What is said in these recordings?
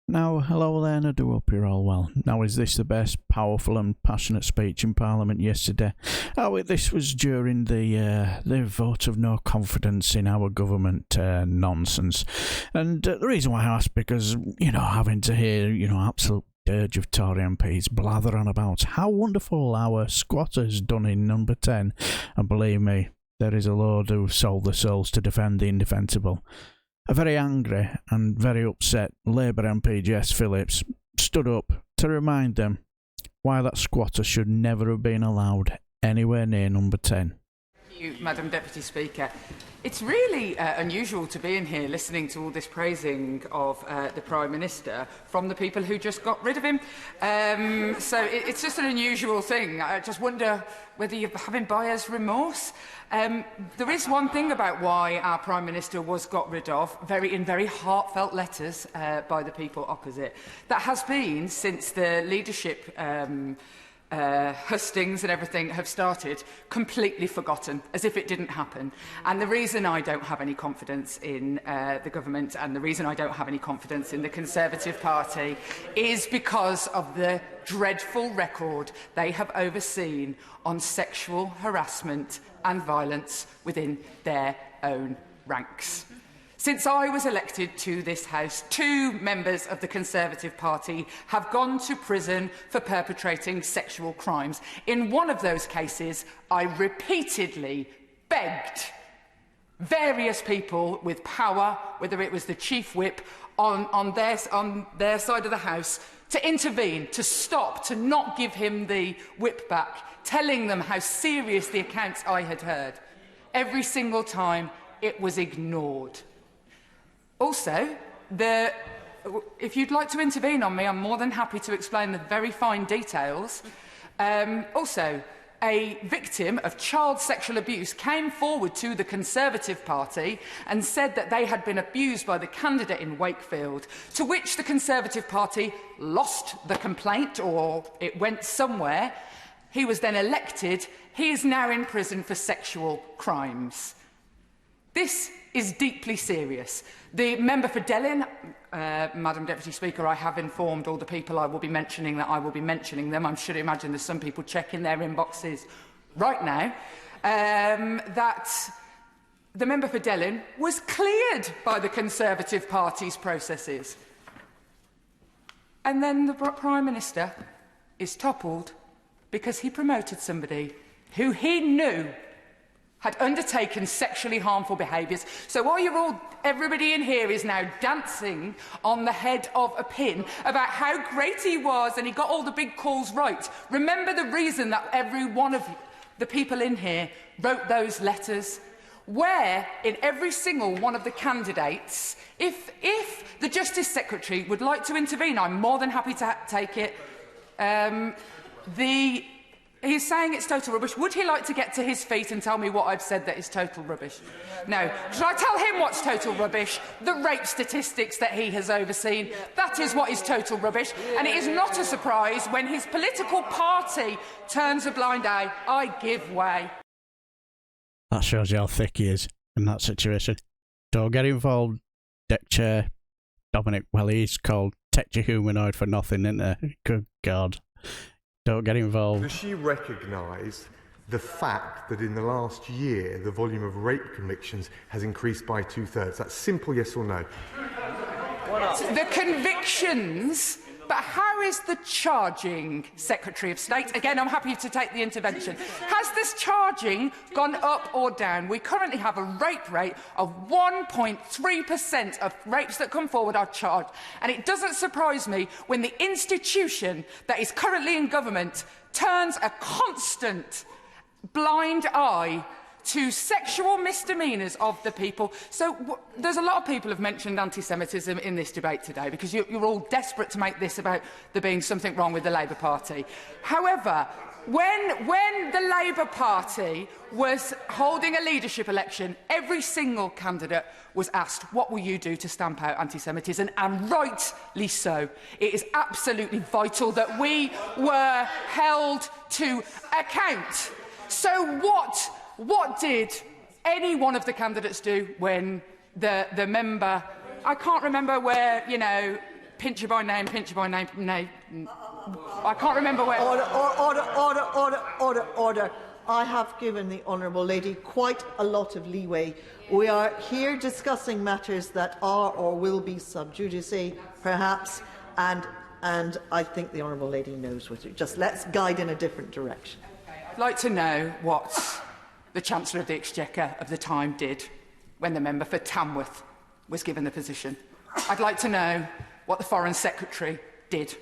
Now, hello there, and I do hope you're all well. Now, is this the best powerful and passionate speech in Parliament yesterday? Oh, this was during the vote of no confidence in our government nonsense. And the reason why I asked, because, having to hear, absolute dirge of Tory MPs blather on about how wonderful our squatters done in number 10. And believe me, there is a load who've sold their souls to defend the indefensible. A very angry and very upset Labour MP Jess Phillips stood up to remind them why that squatter should never have been allowed anywhere near number 10. Thank you, Madam Deputy Speaker. It's really unusual to be in here listening to all this praising of the Prime Minister from the people who just got rid of him. It's just an unusual thing. I just wonder whether you're having buyer's remorse. There is one thing about why our Prime Minister was got rid of, in very heartfelt letters by the people opposite. That has been since the leadership hustings and everything have started, completely forgotten, as if it didn't happen. And the reason I don't have any confidence in the government and the reason I don't have any confidence in the Conservative Party is because of the dreadful record they have overseen on sexual harassment and violence within their own ranks. Since I was elected to this House, 2 members of the Conservative Party have gone to prison for perpetrating sexual crimes. In one of those cases, I repeatedly begged various people with power, whether it was the Chief Whip on their side of the House, to intervene, to stop, to not give him the whip back, telling them how serious the accounts I had heard. Every single time, it was ignored. Also, if you'd like to intervene on me, I'm more than happy to explain the very fine details. Also, a victim of child sexual abuse came forward to the Conservative Party and said that they had been abused by the candidate in Wakefield, to which the Conservative Party lost the complaint, or it went somewhere. He was then elected. He is now in prison for sexual crimes. This is deeply serious. The member for Delyn, Madam Deputy Speaker, I have informed all the people I will be mentioning that I will be mentioning them. I should imagine there's some people checking their inboxes right now. That the member for Delyn was cleared by the Conservative Party's processes. And then the Prime Minister is toppled because he promoted somebody who he knew had undertaken sexually harmful behaviours. So while everybody in here is now dancing on the head of a pin about how great he was and he got all the big calls right, remember the reason that every one of the people in here wrote those letters, where in every single one of the candidates, if the Justice Secretary would like to intervene, I'm more than happy to take it. He's saying it's total rubbish. Would he like to get to his feet and tell me what I've said that is total rubbish? No. Should I tell him what's total rubbish? The rape statistics that he has overseen. That is what is total rubbish. And it is not a surprise when his political party turns a blind eye. I give way. That shows you how thick he is in that situation. Don't get involved, deck chair. Dominic, well, he's called Techahumanoid for nothing, isn't there? Good God. Don't get involved. Does she recognise the fact that in the last year the volume of rape convictions has increased by 2/3? That's simple yes or no. The convictions, but how is the charging, Secretary of State? Again, I'm happy to take the intervention. Has this charging gone up or down? We currently have a rape rate of 1.3% of rapes that come forward are charged. And it doesn't surprise me when the institution that is currently in government turns a constant blind eye to sexual misdemeanours of the people. So there's a lot of people who have mentioned anti-Semitism in this debate today because you're all desperate to make this about there being something wrong with the Labour Party. However, when the Labour Party was holding a leadership election, every single candidate was asked, what will you do to stamp out anti-Semitism? And rightly so. It is absolutely vital that we were held to account. So what did any one of the candidates do when the member, I can't remember where, pinch you by name, I can't remember where. Order. I have given the honourable lady quite a lot of leeway. We are here discussing matters that are or will be sub judice, perhaps, and I think the honourable lady knows what to do. Just let's guide in a different direction. I'd like to know what the Chancellor of the Exchequer of the time did when the member for Tamworth was given the position. I'd like to know what the Foreign Secretary did.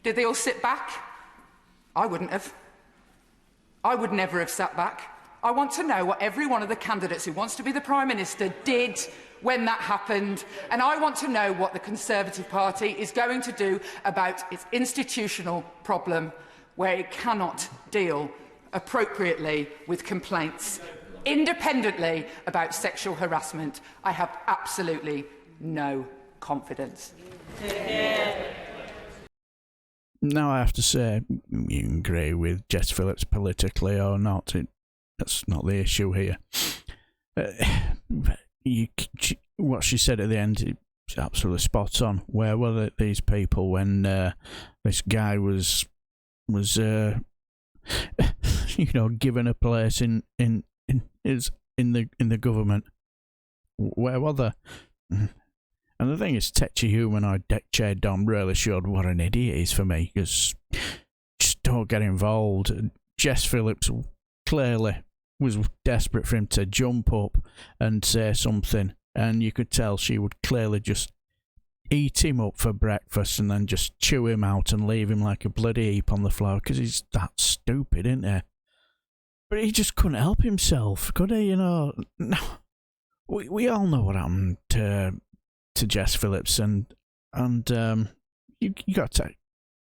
Did they all sit back? I wouldn't have. I would never have sat back. I want to know what every one of the candidates who wants to be the Prime Minister did when that happened, and I want to know what the Conservative Party is going to do about its institutional problem where it cannot deal appropriately with complaints independently about sexual harassment. I have absolutely no confidence. Now I have to say, you can agree with Jess Phillips politically or not. That's not the issue here. What she said at the end is absolutely spot on. Where were these people when this guy was given a place in the government? Where were they? And the thing is, Tetchy Humanoid Deck Chair Dom really showed what an idiot he is for me, because just don't get involved. Jess Phillips clearly was desperate for him to jump up and say something, and you could tell she would clearly just eat him up for breakfast and then just chew him out and leave him like a bloody heap on the floor, because he's that stupid, isn't he? But he just couldn't help himself, could he? No, we all know what happened to Jess Phillips, and you got to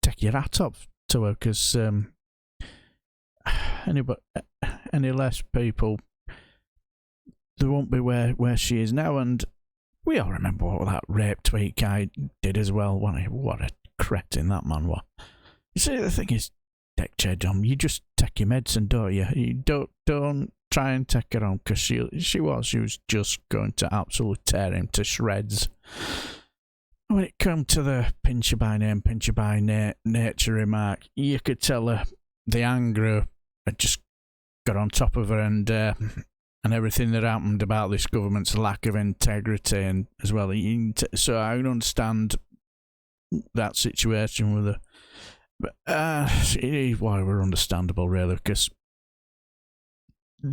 take your hat off to her, because any less people, there won't be where she is now. And we all remember what that rape tweet guy did as well. What a cretin that man was. You see, the thing is, Deck Chair Dom, you just take your medicine, don't you? You don't try and take her on, because she was just going to absolutely tear him to shreds. When it come to the pinch you by name, pinch you by nature remark, you could tell her the anger had just got on top of her, and everything that happened about this government's lack of integrity, and as well, so I can understand that situation with her. But it is why we're understandable, really, because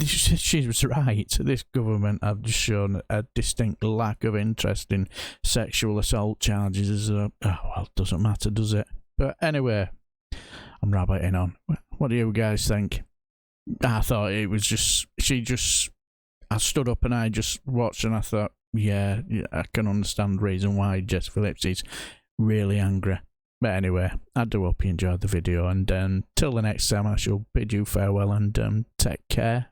she was right. This government have just shown a distinct lack of interest in sexual assault charges. Well, it doesn't matter, does it? But anyway, I'm rabbiting on. What do you guys think? I thought it was I stood up and I just watched, and I thought, yeah, I can understand the reason why Jess Phillips is really angry. But anyway, I do hope you enjoyed the video, and till the next time, I shall bid you farewell and take care.